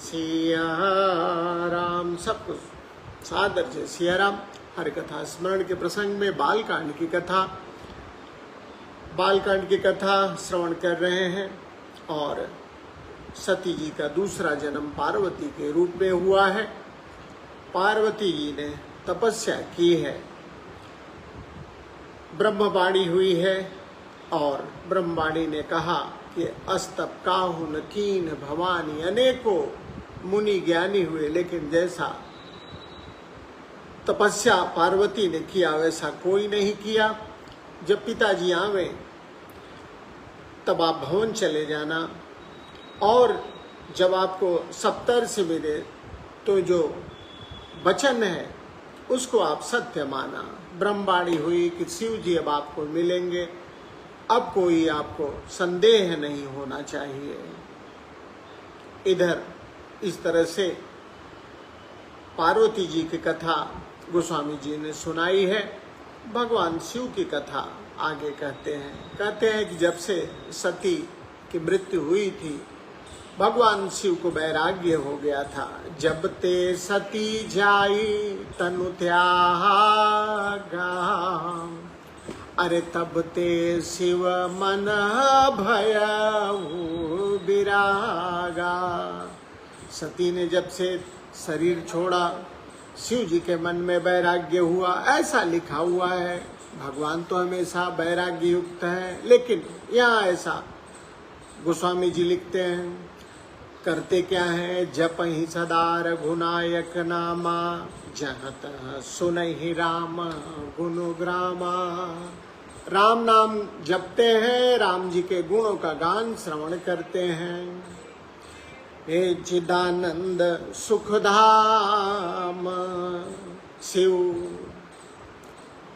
सिया राम। सब कुछ सादर से सिया राम। हर कथा स्मरण के प्रसंग में बालकांड की कथा श्रवण कर रहे हैं। और सती जी का दूसरा जन्म पार्वती के रूप में हुआ है। पार्वती जी ने तपस्या की है, ब्रह्मवाणी हुई है और ब्रह्मवाणी ने कहा कि अस्तप काहुन कीन भवानी। अनेकों मुनि ज्ञानी हुए, लेकिन जैसा तपस्या पार्वती ने किया वैसा कोई नहीं किया। जब पिताजी आवे तब आप भवन चले जाना, और जब आपको सप्तर्षि मिले तो जो वचन है उसको आप सत्य माना। ब्रह्मवाणी हुई कि शिव जी अब आपको मिलेंगे, अब कोई आपको संदेह नहीं होना चाहिए। इधर इस तरह से पार्वती जी की कथा गोस्वामी जी ने सुनाई है। भगवान शिव की कथा आगे कहते हैं कि जब से सती की मृत्यु हुई थी, भगवान शिव को वैराग्य हो गया था। जब ते सती जाई तनु त्यागा, अरे तब ते शिव मन भयउ विरागा। सती ने जब से शरीर छोड़ा, शिव जी के मन में वैराग्य हुआ, ऐसा लिखा हुआ है। भगवान तो हमेशा वैराग्य युक्त है, लेकिन यहाँ ऐसा गोस्वामी जी लिखते हैं। करते क्या है? जप ही सदा रघुनायक नामा, जहाँ तहाँ सुनहि राम गुणग्रामा। राम नाम जपते हैं, राम जी के गुणों का गान श्रवण करते हैं। हे चिदानंद सुखधाम शिव,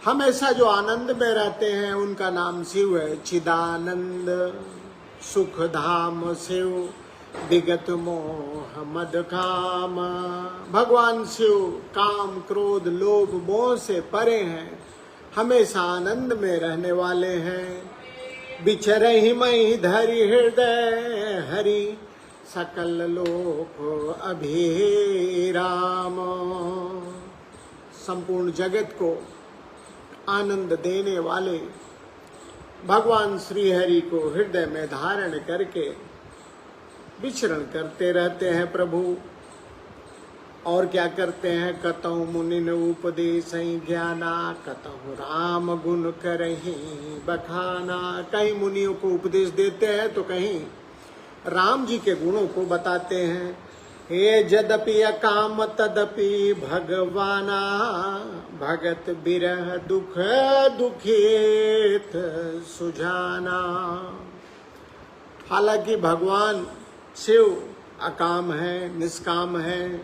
हमेशा जो आनंद में रहते हैं उनका नाम शिव है। चिदानंद सुखधाम शिव, विगत मोह मद काम। भगवान शिव काम क्रोध लोभ मोह से परे हैं, हमेशा आनंद में रहने वाले हैं। बिचरहि महि धरि हृदय हरि, सकल लोक अभिराम। संपूर्ण जगत को आनंद देने वाले भगवान श्री हरि को हृदय में धारण करके विचरण करते रहते हैं प्रभु। और क्या करते हैं? कतहु मुनिन उपदेश ज्ञाना, कतहु राम गुण करहि बखाना। कहीं मुनियों को उपदेश देते हैं तो कहीं राम जी के गुणों को बताते हैं। हे जदपि अकाम तदपि भगवाना, भगत बिरह दुख दुखित सुजाना। हालांकि भगवान शिव अकाम है, निष्काम है,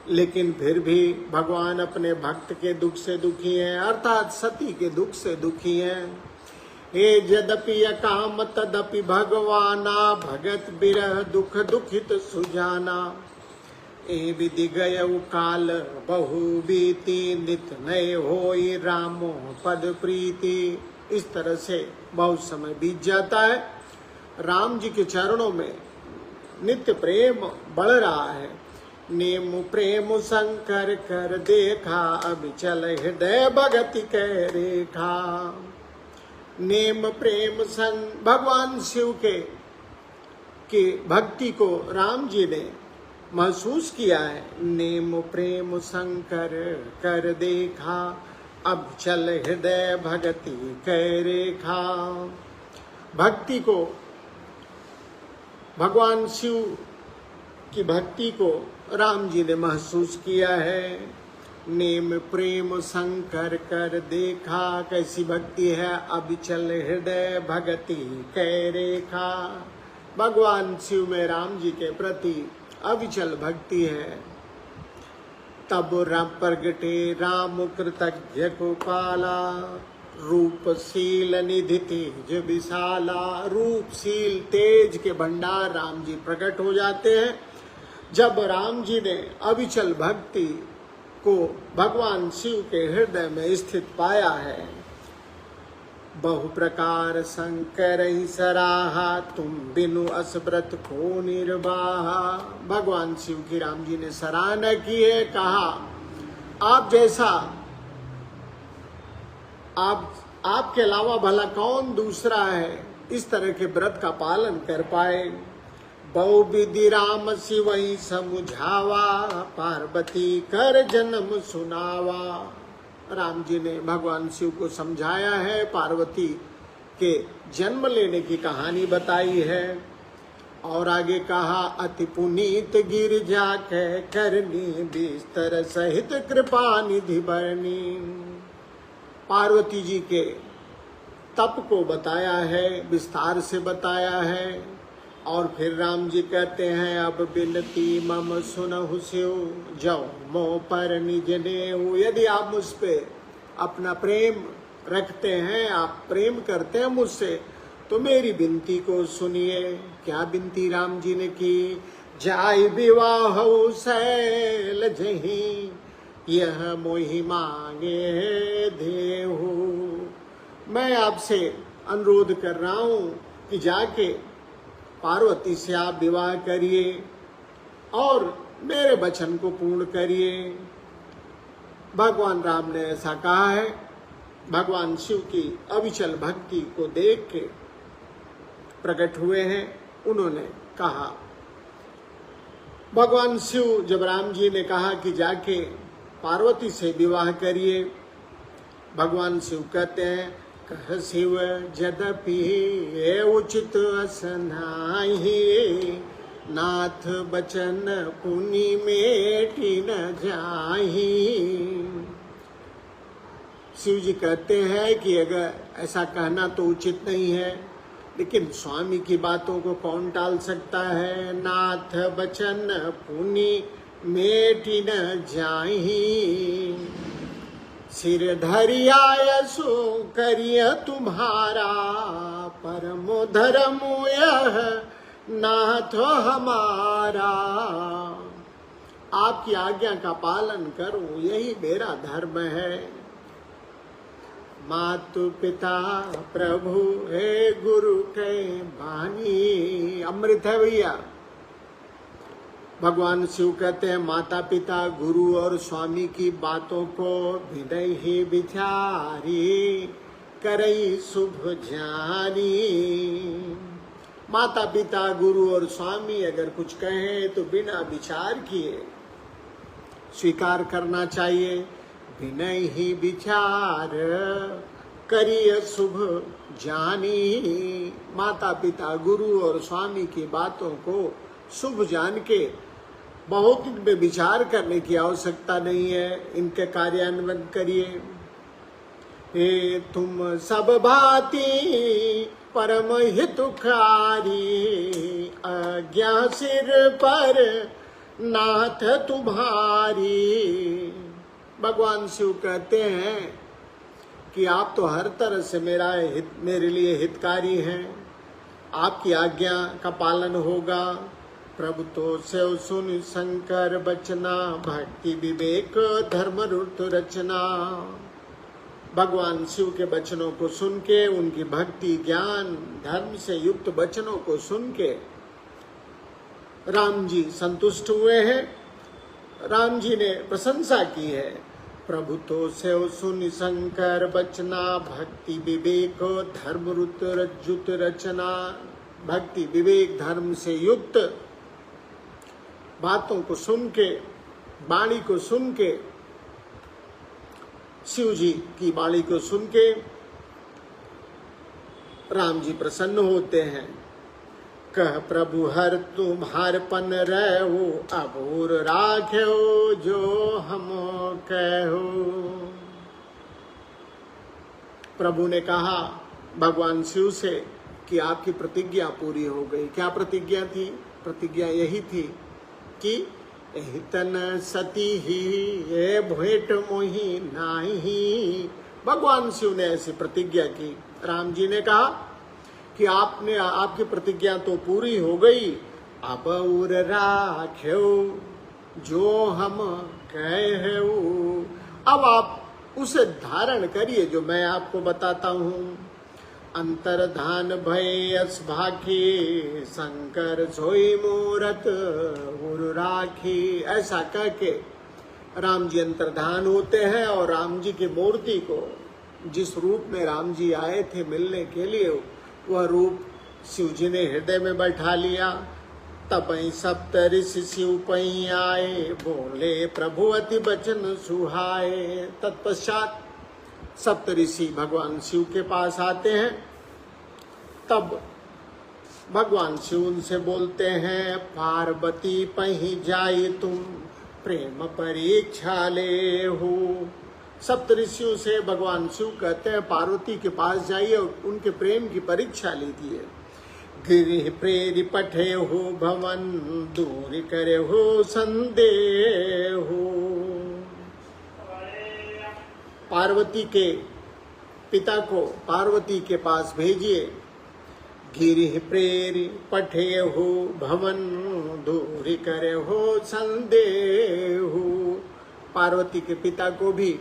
लेकिन फिर भी भगवान अपने भक्त के दुख से दुखी हैं, अर्थात सती के दुख से दुखी हैं। हे यद्यपि अकाम तदपि भगवाना, भगत बिरह दुख दुखित सुजाना। ए विधि गयउ काल बहु बीती, नित नय होई रामो पद प्रीति। इस तरह से बहुत समय बीत जाता है, राम जी के चरणों में नित्य प्रेम बढ़ रहा है। नेम प्रेम शंकर कर देखा, अब चल हृदय भगति कै रेखा। नेम प्रेम संग भगवान शिव के भक्ति को राम जी ने महसूस किया है। नेम प्रेम शंकर कर देखा, अब चल हृदय भगति कै रेखा। भक्ति को, भगवान शिव की भक्ति को राम जी ने महसूस किया है। नेम प्रेम शंकर कर देखा, कैसी भक्ति है? अब चल हृदय भगति कै रेखा। भगवान शिव में राम जी के प्रति अविचल भक्ति है। तब राम प्रगटे राम कृतज्ञ को पाला, रूपशील निधि तेज विशाला। रूपशील तेज के भंडार राम जी प्रकट हो जाते हैं जब राम जी ने अविचल भक्ति को भगवान शिव के हृदय में स्थित पाया है। बहु प्रकार शंकर ही सराहा, तुम बिनु असव्रत को निर्वाहा। भगवान शिव की राम जी ने सराहना की है, कहा आप जैसा, आपके अलावा भला कौन दूसरा है इस तरह के व्रत का पालन कर पाए। बहु विधि राम शिव ही समुझावा, पार्वती कर जन्म सुनावा। राम जी ने भगवान शिव को समझाया है, पार्वती के जन्म लेने की कहानी बताई है। और आगे कहा अति पुनीत गिरजा कह करनी, बिस्तर सहित कृपा निधि बरनी। पार्वती जी के तप को बताया है, विस्तार से बताया है। और फिर राम जी कहते हैं अब बिनती मम सुनहु शिव, जाओ मोह पर निज नेहु। यदि आप मुझ पे अपना प्रेम रखते हैं, आप प्रेम करते हैं मुझसे, तो मेरी विनती को सुनिए। क्या विनती राम जी ने की, जाय विवाह शैल जहीं, यह मोहि मांगे देहु। मैं आपसे अनुरोध कर रहा हूं कि जाके पार्वती से आप विवाह करिए और मेरे वचन को पूर्ण करिए। भगवान राम ने ऐसा कहा है। भगवान शिव की अविचल भक्ति को देख के प्रकट हुए हैं। उन्होंने कहा, भगवान शिव जब राम जी ने कहा कि जाके पार्वती से विवाह करिए, भगवान शिव कहते हैं कह शिव यद्यपि उचित असनाहि, नाथ बचन पुनि मेटि न जाहि। शिव जी कहते हैं कि अगर ऐसा कहना तो उचित नहीं है, लेकिन स्वामी की बातों को कौन टाल सकता है। नाथ बचन पुनि मेटि न जाहि, सिर धरिया यसो करिय तुम्हारा, परमो धर्म यह नाथ हमारा। आपकी आज्ञा का पालन करूं, यही मेरा धर्म है। मातु पिता प्रभु हे गुरु के बानी। अमृत है भैया। भगवान शिव कहते हैं माता पिता गुरु और स्वामी की बातों को विनय ही विचारी, करई शुभ जानी। माता पिता गुरु और स्वामी अगर कुछ कहें तो बिना विचार किए स्वीकार करना चाहिए। विनय ही विचार करिय शुभ जानी। माता पिता गुरु और स्वामी की बातों को शुभ जान के बहुत इनमें विचार करने की आवश्यकता नहीं है, इनके कार्यान्वयन करिए। हे तुम सब भांति परम हितकारी, आज्ञा सिर पर नाथ तुम्हारी। भगवान शिव कहते हैं कि आप तो हर तरह से मेरे लिए हितकारी हैं। आपकी आज्ञा का पालन होगा। प्रभु तो सेव सुन शंकर बचना, भक्ति विवेक धर्म रुत रचना। भगवान शिव के वचनों को सुन के, उनकी भक्ति ज्ञान धर्म से युक्त वचनों को सुन के राम जी संतुष्ट हुए हैं। राम जी ने प्रशंसा की है। प्रभु तो सेव सुन शंकर बचना, भक्ति विवेक धर्म रुत रज्जुत रचना। भक्ति विवेक धर्म से युक्त बातों को सुन के, वाणी को सुन के, शिव जी की वाणी को सुन के राम जी प्रसन्न होते हैं। कह प्रभु हर तुम्हार पन रहो, अबूर राख्यो जो हम कहो। प्रभु ने कहा भगवान शिव से कि आपकी प्रतिज्ञा पूरी हो गई। क्या प्रतिज्ञा थी? प्रतिज्ञा यही थी कि हितन सती ही ये भेंट मोहि नाही। भगवान शिव ने ऐसी प्रतिज्ञा की। राम जी ने कहा कि आपकी प्रतिज्ञा तो पूरी हो गई, अब उर राख्यो जो हम कहे। अब आप उसे धारण करिए जो मैं आपको बताता हूँ। अंतर्धान भय भाखी शंकर सोई मूरत गुरु राखी। ऐसा कह के राम जी अंतर्धान होते हैं और राम जी की मूर्ति को, जिस रूप में राम जी आए थे मिलने के लिए, वह रूप शिव जी ने हृदय में बैठा लिया। तपई सप्त ऋषि शिव पई आए, बोले प्रभु अति बचन सुहाए। तत्पश्चात सप्त ऋषि भगवान शिव के पास आते हैं। तब भगवान शिव उनसे बोलते हैं, पार्वती पही जाई तुम प्रेम परीक्षा ले हो। सप्त ऋषियों से भगवान शिव कहते हैं, पार्वती के पास जाइए और उनके प्रेम की परीक्षा लीजिए। गिरि प्रेरि पठे हो भवन, दूर करे हो संदेह हो। पार्वती के पिता को पार्वती के पास भेजिए। गिरि प्रेरि पठे हो भवन, दूर करे हो संदेह हो। पार्वती के पिता को भी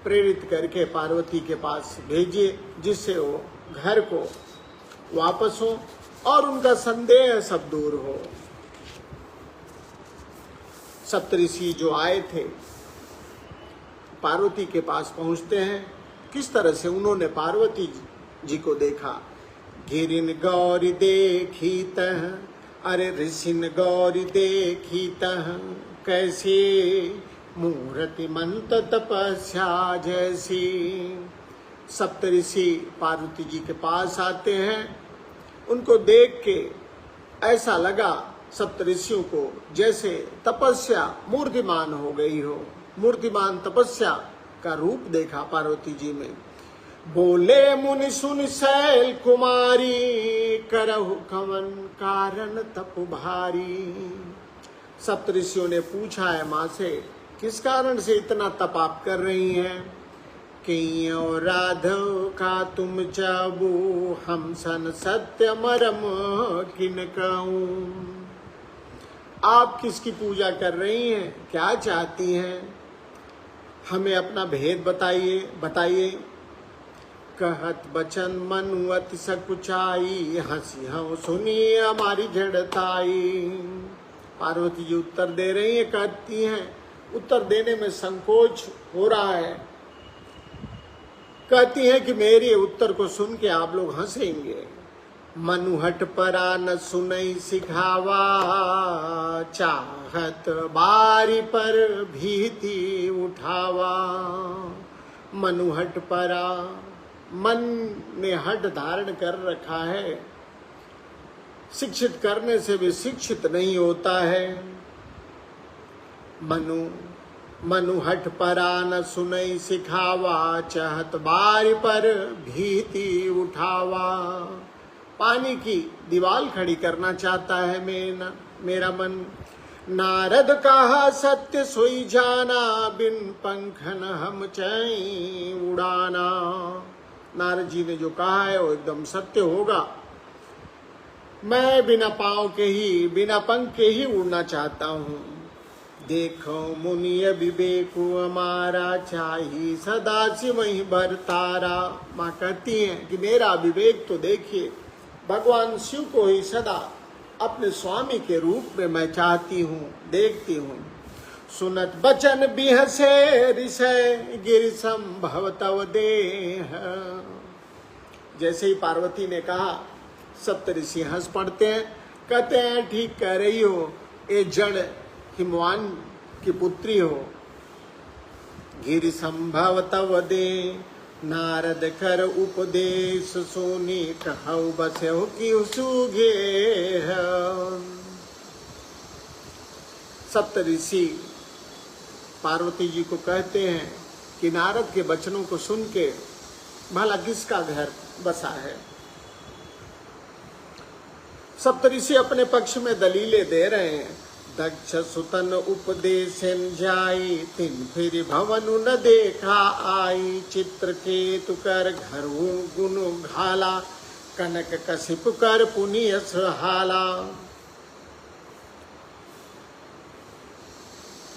प्रेरित करके पार्वती के पास भेजिए, जिससे वो घर को वापस हो और उनका संदेह सब दूर हो। सप्तऋषि जो आए थे पार्वती के पास पहुंचते हैं। किस तरह से उन्होंने पार्वती जी को देखा। गिरिन गौरी देखी तह, अरे ऋषिन गौरी देखी तह, कैसे मूर्ति मंत तपस्या जैसी। सप्तऋषि पार्वती जी के पास आते हैं। उनको देख के ऐसा लगा सप्तऋषियों को जैसे तपस्या मूर्तिमान हो गई हो। मूर्तिमान तपस्या का रूप देखा पार्वती जी में। बोले मुनि सुन शैल कुमारी, करहु कवन कारण तप भारी। सप्तऋषियों ने पूछा है माँ से, किस कारण से इतना तप आप कर रही हैं। कियो राधव का तुम चाबू, हम सन सत्य मरम किन कहूं। आप किसकी पूजा कर रही हैं, क्या चाहती हैं, हमें अपना भेद बताइए। कहत बचन मनु अति सकुचाई, हंसी हम सुनिए हमारी झड़ताई। पार्वती जी उत्तर दे रही है, कहती हैं, उत्तर देने में संकोच हो रहा है। कहती है कि मेरे उत्तर को सुन के आप लोग हंसेंगे। मनुहट परा न सुनई सिखावा, चाहत बारी पर भीति उठावा। मनुहट परा, मन ने हट धारण कर रखा है। शिक्षित करने से भी शिक्षित नहीं होता है। मनु हट परा न सुनई सिखावा, चाहत बारी पर भीति उठावा। पानी की दीवार खड़ी करना चाहता है मेरा मन। नारद कहा सत्य सोई जाना, बिन पंखन हम चैं उड़ाना। नारद जी ने जो कहा है वो एकदम सत्य होगा। मैं बिना पाँव के ही, बिना पंख के ही उड़ना चाहता हूँ। देखो मुनि विवेक हमारा, चाही सदा से वही बरतारा। माँ कहती हैं कि मेरा विवेक तो देखिए, भगवान शिव को ही सदा अपने स्वामी के रूप में मैं चाहती हूँ, देखती हूँ। सुनत बचन बिहसे ऋषय, गिर संभव तव देह। जैसे ही पार्वती ने कहा, सप्तऋषि हंस पड़ते हैं, कहते हैं ठीक कह रही हो, ये जड़ हिमवान की पुत्री हो। गिर संभव तव दे, नारद कर उपदेश सोनी, कहु बसहु की सुगे। सप्तऋषि पार्वती जी को कहते हैं कि नारद के वचनों को सुन के भला किसका घर बसा है। सप्तऋषि अपने पक्ष में दलीलें दे रहे हैं। दक्ष सुतन उपदेशन जाई, तिन फिर भवन न देखा आई। चित्रकेतु कर घरु गुनु घाला, कनक कशिप कर पुनिय सहाला।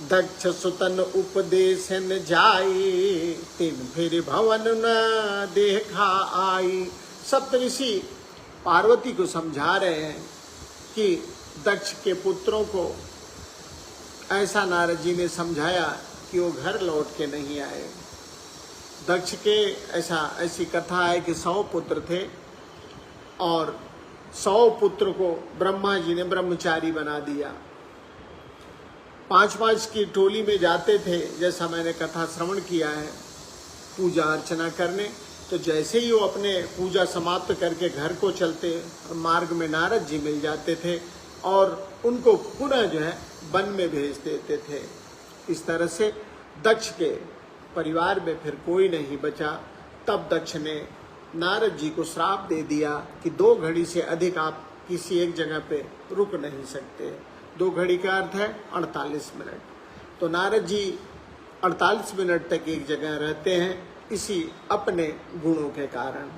दक्ष सुतन उपदेशन जाई, तिन फिर भवन न देखा आई। सप्तऋषि पार्वती को समझा रहे हैं कि दक्ष के पुत्रों को ऐसा नारद जी ने समझाया कि वो घर लौट के नहीं आए। दक्ष के ऐसी कथा है कि 100 पुत्र थे और 100 पुत्र को ब्रह्मा जी ने ब्रह्मचारी बना दिया। 5-5 की टोली में जाते थे, जैसा मैंने कथा श्रवण किया है, पूजा अर्चना करने। तो जैसे ही वो अपने पूजा समाप्त करके घर को चलते, मार्ग में नारद जी मिल जाते थे और उनको पुनः जो है वन में भेज देते थे। इस तरह से दक्ष के परिवार में फिर कोई नहीं बचा। तब दक्ष ने नारद जी को श्राप दे दिया कि 2 घड़ी से अधिक आप किसी एक जगह पे रुक नहीं सकते। 2 घड़ी का अर्थ है 48 मिनट। तो नारद जी 48 मिनट तक एक जगह रहते हैं, इसी अपने गुणों के कारण।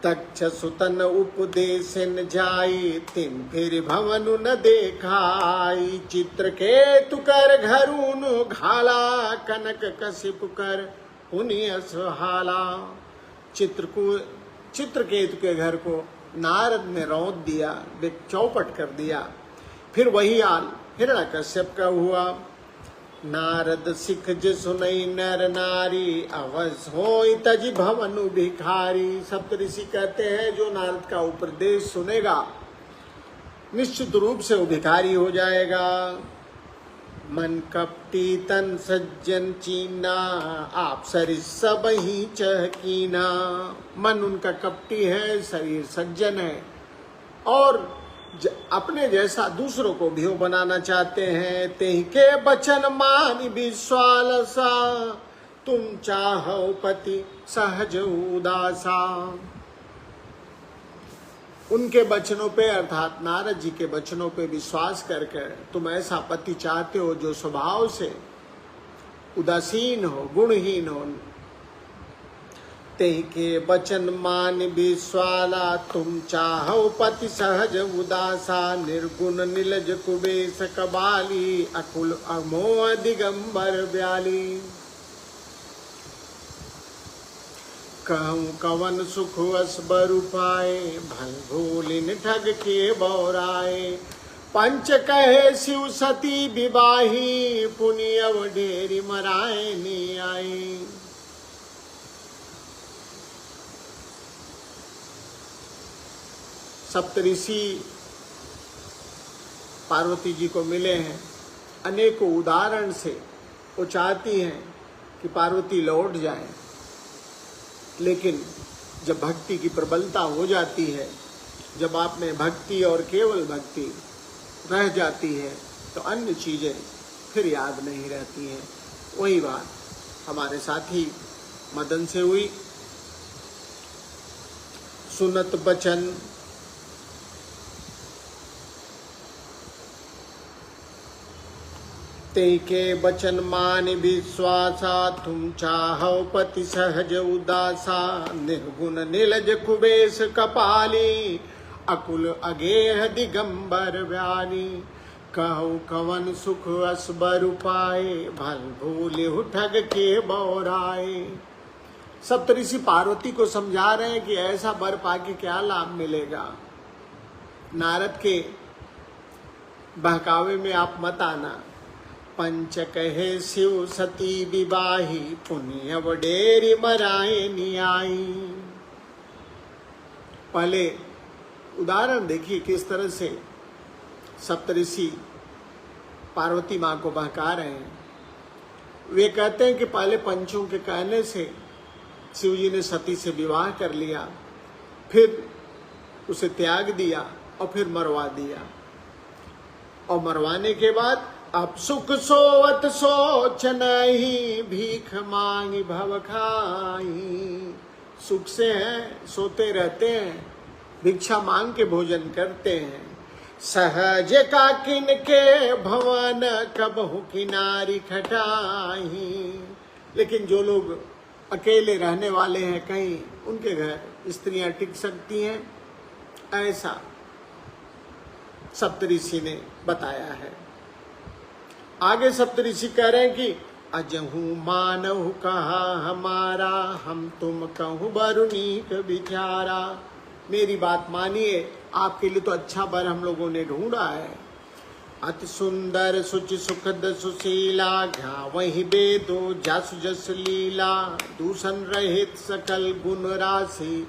दक्ष सुतन उपदेशन जाई, तिन फिर भवनु न देखाई। चित्रकेतु कर घरुन घाला, कनक कशिप कर पुण्य सुहाला। चित्रकेतु के घर को नारद ने रौंद दिया, चौपट कर दिया। फिर वही हाल हिरण्यकश्यप का हुआ। नारद सिख सुनई नर नारी, अवस होई तज भवनु भिखारी। सप्तऋषि कहते हैं जो नारद का उपदेश सुनेगा निश्चित रूप से वो भिखारी हो जाएगा। मन कपटी तन सज्जन चीना, आप शरीर सब ही चहकीना। मन उनका कपटी है, शरीर सज्जन है और अपने जैसा दूसरों को भी बनाना चाहते हैं। तेहि के बचन मानि विश्वालसा, तुम चाहो पति सहज उदासा। उनके वचनों पे अर्थात नारद जी के वचनों पे विश्वास करके तुम ऐसा पति चाहते हो जो स्वभाव से उदासीन हो, गुणहीन हो। तेहि के बचन मान विश्वाला, तुम चाहो पति सहज उदासा। निर्गुण निलज कुबेश कबाली, अकुल अमोह दिगंबर ब्याली। कहूँ कवन सुख असबर पाए, भल भूलिन ठग के बौराए। पंच कहे शिव सती विवाही, पुनियव ढेरी मराए नी आई। सप्तऋषि पार्वती जी को मिले हैं। अनेकों उदाहरण से वो चाहती हैं कि पार्वती लौट जाए, लेकिन जब भक्ति की प्रबलता हो जाती है, जब आप में भक्ति और केवल भक्ति रह जाती है तो अन्य चीज़ें फिर याद नहीं रहती हैं। वही बात हमारे साथी मदन से हुई। सुनत बचन तेहि के बचन मान विश्वासा, तुम चाहो पति सहज उदासा। निर्गुण निलज कुबेश कपाली, अकुल अगेह दिगंबर व्याली। कहु कवन सुख असबर पाए, भल भूले ठग के बौराए। सप्तऋषि पार्वती को समझा रहे हैं कि ऐसा वर पाके क्या लाभ मिलेगा। नारद के बहकावे में आप मत आना। पंच कहे शिव सती विवाही, पुण्य वडेरी मराए नियाई। पहले उदाहरण देखिए किस तरह से सप्तऋषि पार्वती माँ को बहका रहे हैं। वे कहते हैं कि पहले पंचों के कहने से शिव जी ने सती से विवाह कर लिया, फिर उसे त्याग दिया और फिर मरवा दिया। और मरवाने के बाद अब सुख सोवत सोच नहीं, भीख मांगी भव खाई। सुख से हैं, सोते रहते हैं, भिक्षा मांग के भोजन करते हैं। सहज का किन के भवन, कबहु किनारी खटाई। लेकिन जो लोग अकेले रहने वाले हैं कहीं, उनके घर स्त्रियां टिक सकती हैं, ऐसा सप्तऋषि ने बताया है। आगे सप्तऋषि कह रहे हैं कि अजहू मानव कहा हमारा, हम तुम कहूँ बरुनीक बिचारा। मेरी बात मानिए, आपके लिए तो अच्छा वर हम लोगों ने ढूंढा है। अति सुंदर सुचि सुखद सुशीला, घ्या वही बेदो जस जस लीला। दूषण रहित सकल गुण राशि,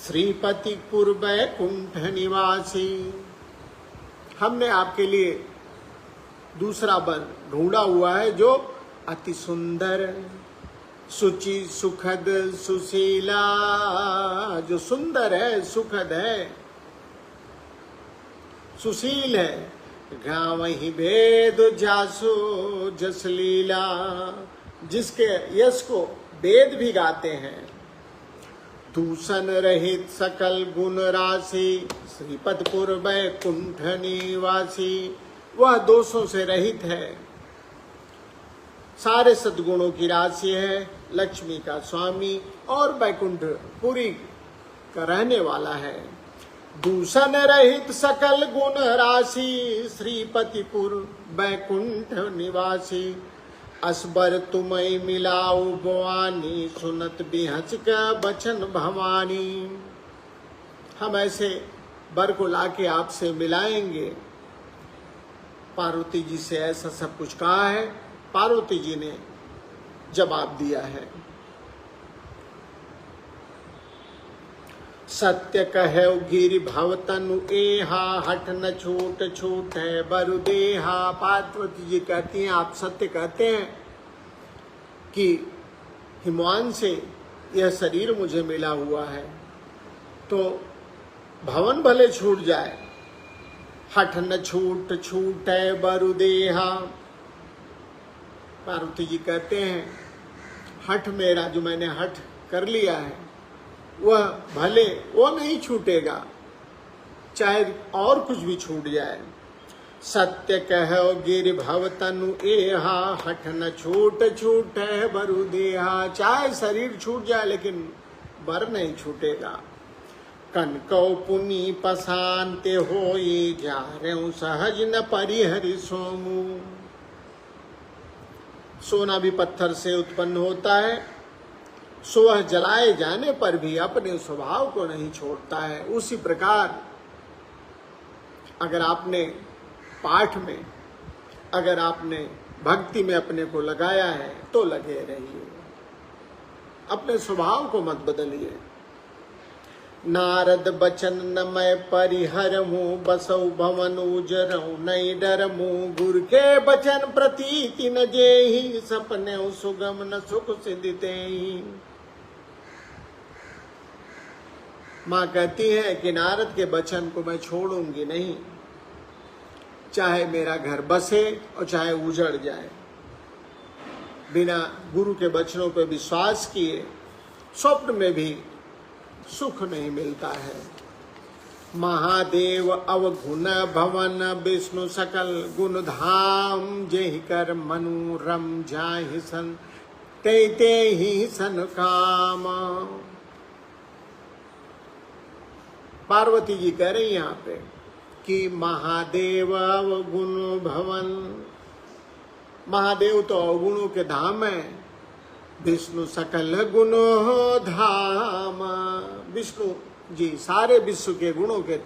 श्रीपति पूर्व कुंठ निवासी। हमने आपके लिए दूसरा वर ढूंढा हुआ है जो अति सुंदर सुचि सुखद सुशीला, जो सुंदर है, सुखद है, सुशील है। गावहि वेद जासो जस लीला, जिसके यश को वेद भी गाते हैं। दूषण रहित सकल गुण राशि, श्रीपतपुर वैकुंठ निवासी। वह दोषों से रहित है, सारे सद्गुणों की राशि है, लक्ष्मी का स्वामी और वैकुंठ पुरी का रहने वाला है। दूषण रहित सकल गुण राशि, श्रीपतिपुर वैकुंठ निवासी। असबर तुम्हें मिलाओ भवानी, सुनत बिहच का बचन भवानी। हम ऐसे वर को लाके आपसे मिलाएंगे। पार्वती जी से ऐसा सब कुछ कहा है, पार्वती जी ने जवाब दिया है। सत्य कहे गिरि भव तनु एहा, हठ न छूट छूट है बरु देहा। पार्वती जी कहती हैं, आप सत्य कहते हैं कि हिमवान से यह शरीर मुझे मिला हुआ है, तो भवन भले छूट जाए, हठ न छूट छूट है बरु देहा। पार्वती जी कहते हैं, हठ मेरा जो मैंने हठ कर लिया है वह भले वो नहीं छूटेगा, चाहे और कुछ भी छूट जाए। सत्य कहो गिरि भव तनु एहा, हठ न छूट छूट है बरु देहा। चाहे शरीर छूट जाए लेकिन वर नहीं छूटेगा। कनकौ पुनि पसानते होई, जा रहे सहज न परिहरि सोमू। सोना भी पत्थर से उत्पन्न होता है, सो वह जलाए जाने पर भी अपने स्वभाव को नहीं छोड़ता है। उसी प्रकार अगर आपने पाठ में, अगर आपने भक्ति में अपने को लगाया है तो लगे रहिए, अपने स्वभाव को मत बदलिए। नारद बचन न मैं परिहरमु, बसौ भवन उजरऊ नहीं डरमु। गुरु के बचन प्रतीति न जेहि, सपने सुगम न सुख सिद्धते। माँ कहती है कि नारद के वचन को मैं छोड़ूंगी नहीं, चाहे मेरा घर बसे और चाहे उजड़ जाए। बिना गुरु के वचनों पर विश्वास किए स्वप्न में भी सुख नहीं मिलता है। महादेव अवगुण भवन, विष्णु सकल गुण धाम। जेहि कर मनु रम जाहि सन, ते ही सन काम। पार्वती जी कह रही यहाँ पे कि महादेव अवगुण भवन, महादेव तो अवगुणों के धाम है, विष्णु सकल गुणों धाम। विष्णु जी सारे विश्व के गुणों के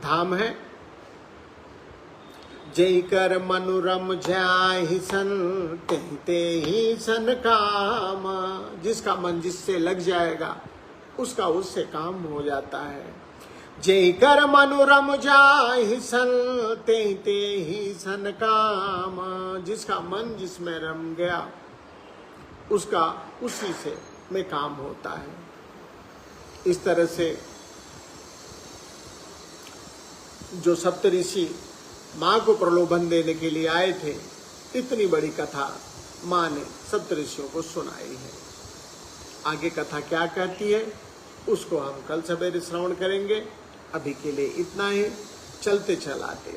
धाम है। जय कर मनुरम जाहि सन, ते ही सन काम। जिसका मन जिससे लग जाएगा उसका उससे काम हो जाता है। जय कर मनुरम जाहि सन, ते ही सन काम। जिसका मन जिसमें रम गया उसका उसी से में काम होता है। इस तरह से जो सप्तऋषि माँ को प्रलोभन देने के लिए आए थे, इतनी बड़ी कथा माँ ने सप्तऋषियों को सुनाई है। आगे कथा क्या कहती है उसको हम कल सवेरे श्रवण करेंगे। अभी के लिए इतना ही, चलते चलाते